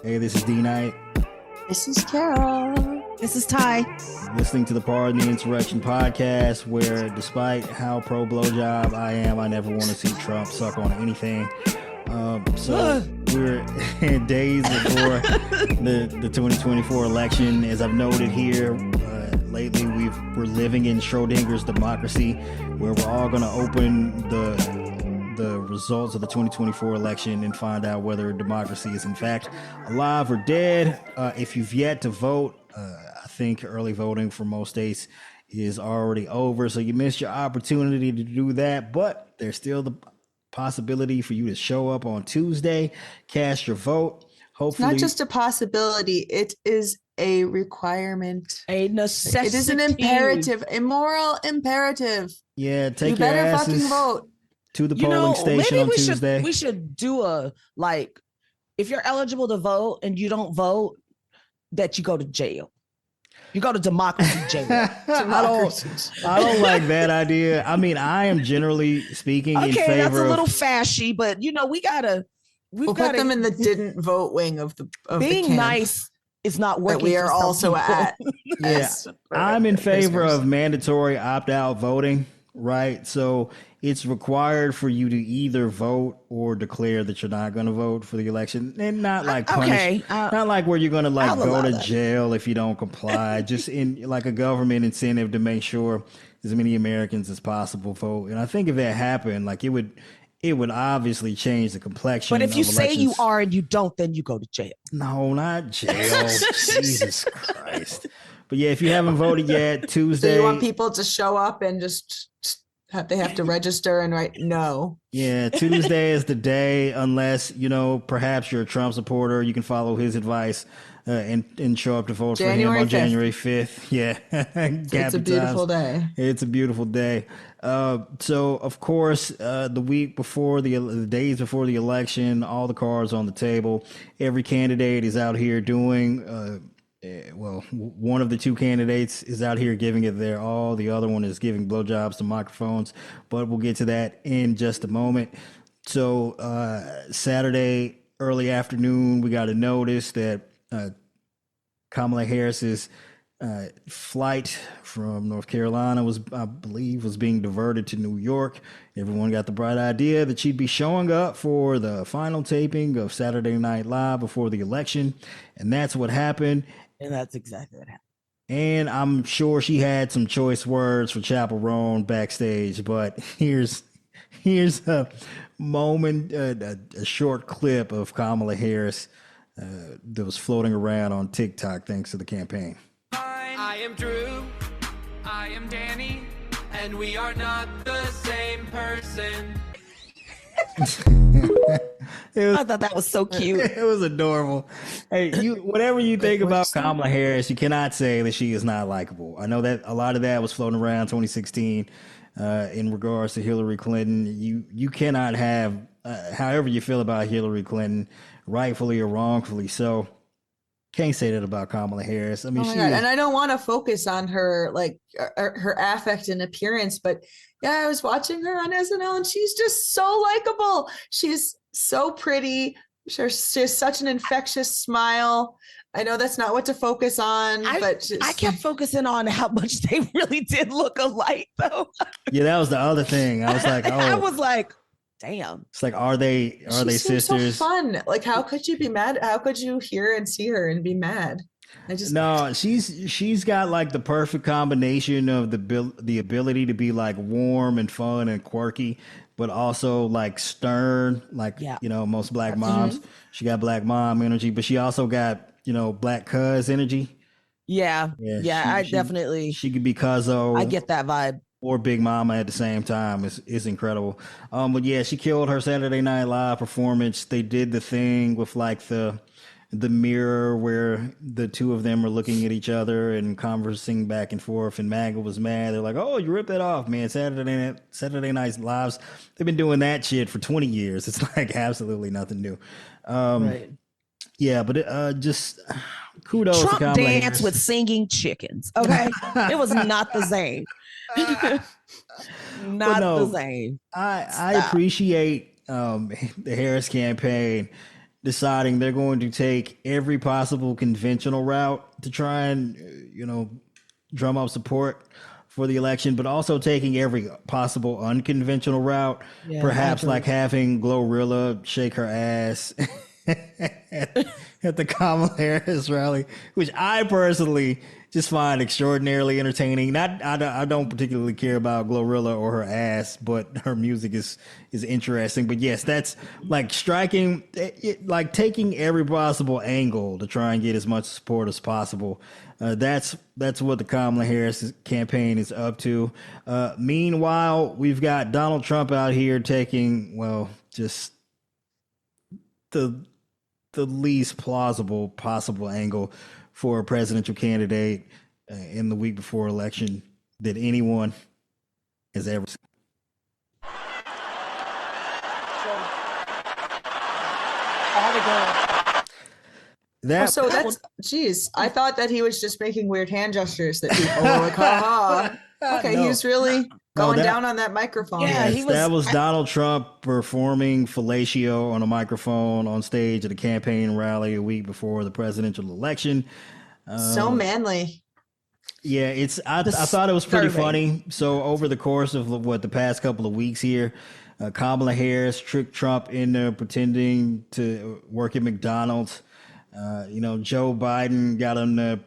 Hey, this is D Night. This is Carol. This is Ty. Listening to the Pardon the Insurrection podcast, where despite how pro blowjob I am, I never want to see Trump suck on anything. So we're days before the 2024 election. As I've noted here, lately we're living in Schrodinger's democracy, where we're all going to open the results of the 2024 election and find out whether democracy is in fact alive or dead. If you've yet to vote, I think early voting for most states is already over, so you missed your opportunity to do that, but there's still the possibility for you to show up on Tuesday, cast your vote. Hopefully, it's not just a possibility, it is a requirement, a necessity. It is an imperative, a moral imperative. Yeah, take you your better asses fucking vote to the polling station on Tuesday. We should do a, like, if you're eligible to vote and you don't vote, that you go to jail. You go to democracy jail. I don't like that idea. I mean, I am generally speaking in favor. Okay, that's a little fashy, but you know, we'll put them in the didn't vote wing of being the camp. Nice is not working. That we are also people. at. Yes. I'm in favor of mandatory opt-out voting, right? So it's required for you to either vote or declare that you're not going to vote for the election, and not like punish, not like where you're going to like go to jail if you don't comply. Just in like a government incentive to make sure as many Americans as possible vote. And I think if that happened, like it would obviously change the complexion. But if you say elections. you are and you don't, then you go to jail. No, not jail. Jesus Christ. But yeah, if you haven't voted yet, Tuesday. So you want people to show up and just they have to register and write no. Yeah, Tuesday is the day, unless, you know, perhaps you're a Trump supporter. You can follow his advice and show up to vote for him on January 5th. Yeah. It's a beautiful day. It's a beautiful day. So, of course, the week before, the days before the election, all the cards on the table. Every candidate is out here doing one of the two candidates is out here giving it their all. The other one is giving blowjobs to microphones, but we'll get to that in just a moment. So Saturday, early afternoon, we got a notice that Kamala Harris's flight from North Carolina was being diverted to New York. Everyone got the bright idea that she'd be showing up for the final taping of Saturday Night Live before the election, and that's what happened. And that's exactly what happened. And I'm sure she had some choice words for Chaperone backstage, but here's a moment, a short clip of Kamala Harris that was floating around on TikTok thanks to the campaign. I am Drew, I am Danny, and we are not the same person. I thought that was so cute. It was adorable. Hey, whatever you think about Kamala Harris, you cannot say that she is not likable. I know that a lot of that was floating around 2016 in regards to Hillary Clinton. You cannot have, however you feel about Hillary Clinton, rightfully or wrongfully so. Can't say that about Kamala Harris. I mean, and I don't want to focus on her, like her affect and appearance, but yeah, I was watching her on SNL and she's just so likable. She's so pretty. She has such an infectious smile. I know that's not what to focus on, but I kept focusing on how much they really did look alike, though. Yeah, that was the other thing. I was like, I was like, damn. It's like, are they sisters? So fun. Like, how could you be mad? How could you hear and see her and be mad? No, she's got like the perfect combination of the ability to be like warm and fun and quirky, but also like stern, like, you know, most black moms. She got black mom energy, but she also got, you know, black cuz energy. Yeah. Definitely. She could be cuzzo. I get that vibe. Or Big Mama at the same time. Is incredible. But yeah, she killed her Saturday Night Live performance. They did the thing with like the mirror where the two of them are looking at each other and conversing back and forth, and MAGA was mad. They're like, oh, you ripped that off, man. Saturday Night Lives, they've been doing that shit for 20 years. It's like absolutely nothing new. Right. Yeah, but just kudos Trump to Kamala danced Harris. with singing chickens, okay? It was not the same. The same. I appreciate the Harris campaign deciding they're going to take every possible conventional route to try and, drum up support for the election, but also taking every possible unconventional route, Yeah, perhaps I agree. like having Glorilla shake her ass at the Kamala Harris rally, which I personally just find extraordinarily entertaining. I don't particularly care about Glorilla or her ass, but her music is interesting. But yes, that's like striking, like taking every possible angle to try and get as much support as possible. That's what the Kamala Harris campaign is up to. Meanwhile, we've got Donald Trump out here taking, well, just the least plausible possible angle for a presidential candidate in the week before election that anyone has ever seen. So that's, geez, I thought that he was just making weird hand gestures that people were like, ha ha. Okay, No. he was really going down on that microphone. Yeah, Yes, that was Donald Trump performing fellatio on a microphone on stage at a campaign rally a week before the presidential election. So manly. Yeah, I thought it was pretty funny. So over the course of the past couple of weeks here, Kamala Harris tricked Trump into pretending to work at McDonald's. Joe Biden got him to,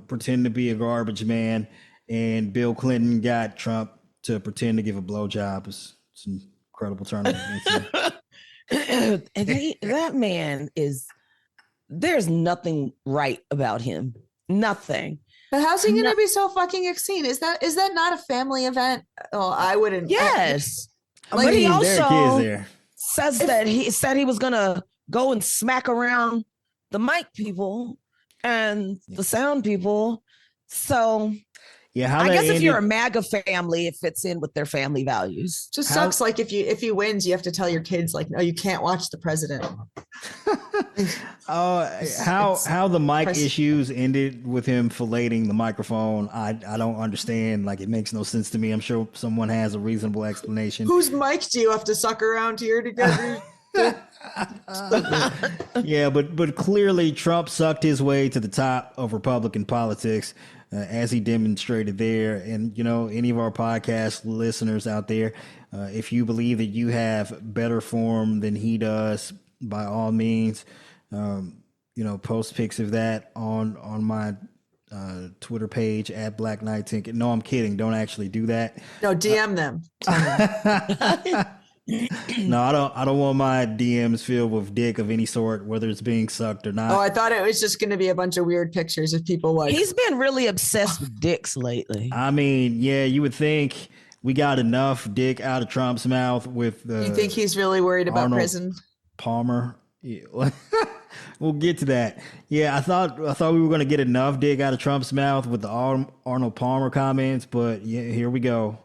pretend to be a garbage man, and Bill Clinton got Trump to pretend to give a blowjob. It's an incredible turn of events. And that man there's nothing right about him. Nothing. But how's he going to be so fucking obscene? Is that not a family event? Oh, I wouldn't. Yes. Like, But he Derek is also there. says that he said he was going to go and smack around the mic people and the sound people. So Yeah, I guess if you're a MAGA family, it fits in with their family values. just sucks. Like if he wins, you have to tell your kids like, no, you can't watch the president. How the mic issues ended with him filleting the microphone, I don't understand. Like, it makes no sense to me. I'm sure someone has a reasonable explanation. Whose mic do you have to suck around here together? Yeah, but clearly Trump sucked his way to the top of Republican politics, as he demonstrated there. And, any of our podcast listeners out there, if you believe that you have better form than he does, by all means, post pics of that on my Twitter page at Black Knight Ticket. No, I'm kidding. Don't actually do that. No, DM them. No, I don't want my DMs filled with dick of any sort, whether it's being sucked or not. Oh, I thought it was just going to be a bunch of weird pictures of people like. He's been really obsessed with dicks lately. I mean, yeah, you would think we got enough dick out of Trump's mouth with the. You think he's really worried about Arnold prison? Palmer. Yeah. We'll get to that. Yeah, I thought we were going to get enough dick out of Trump's mouth with the Arnold Palmer comments, but yeah, here we go.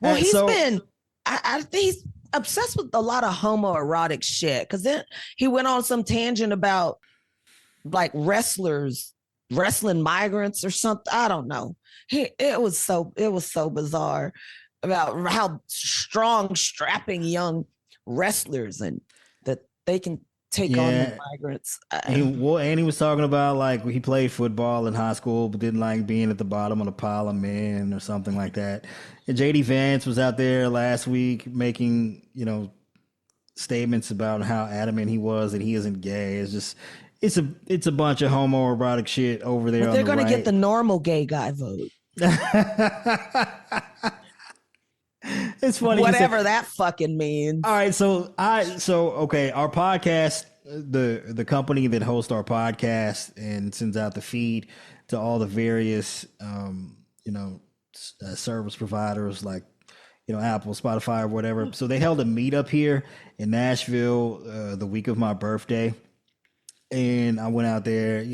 Well, I think he's obsessed with a lot of homoerotic shit, because then he went on some tangent about like wrestling migrants or something. I don't know. It was so bizarre about how strong, strapping young wrestlers and that they can take on the migrants. And he was talking about like he played football in high school, but didn't like being at the bottom of a pile of men or something like that. And JD Vance was out there last week making, statements about how adamant he was that he isn't gay. It's a bunch of homoerotic shit over there. But they're going to get the normal gay guy vote. It's funny. Whatever that fucking means. All right. So okay. Our podcast, the company that hosts our podcast and sends out the feed to all the various, service providers like, Apple, Spotify, or whatever. So they held a meetup here in Nashville the week of my birthday. And I went out there,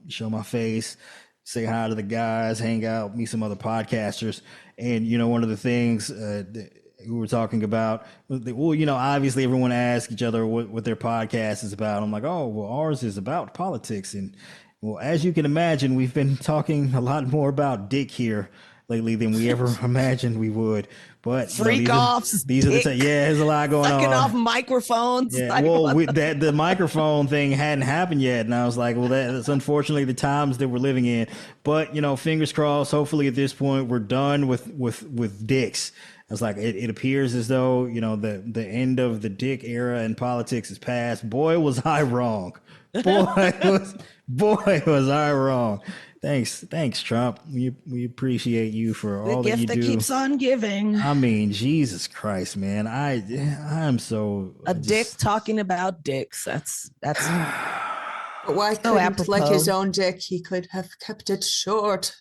show my face, say hi to the guys, hang out, meet some other podcasters. And, one of the things we were talking about, well, obviously everyone asks each other what their podcast is about. I'm like, oh, well, ours is about politics. And, well, as you can imagine, we've been talking a lot more about dick here lately than we ever imagined we would. But Freak offs. These are the yeah. There's a lot going sucking on. off microphones. Yeah, Like, well, the microphone thing hadn't happened yet, and I was like, well, that's unfortunately the times that we're living in. But fingers crossed. Hopefully, at this point, we're done with dicks. I was like, it appears as though the end of the dick era in politics is past. Boy, was I wrong. Boy, was I wrong. Thanks, Trump. We appreciate you for all that you do. The gift that keeps on giving. I mean, Jesus Christ, man. I'm so dick talking about dicks. That's But why couldn't, like his own dick, he could have kept it short.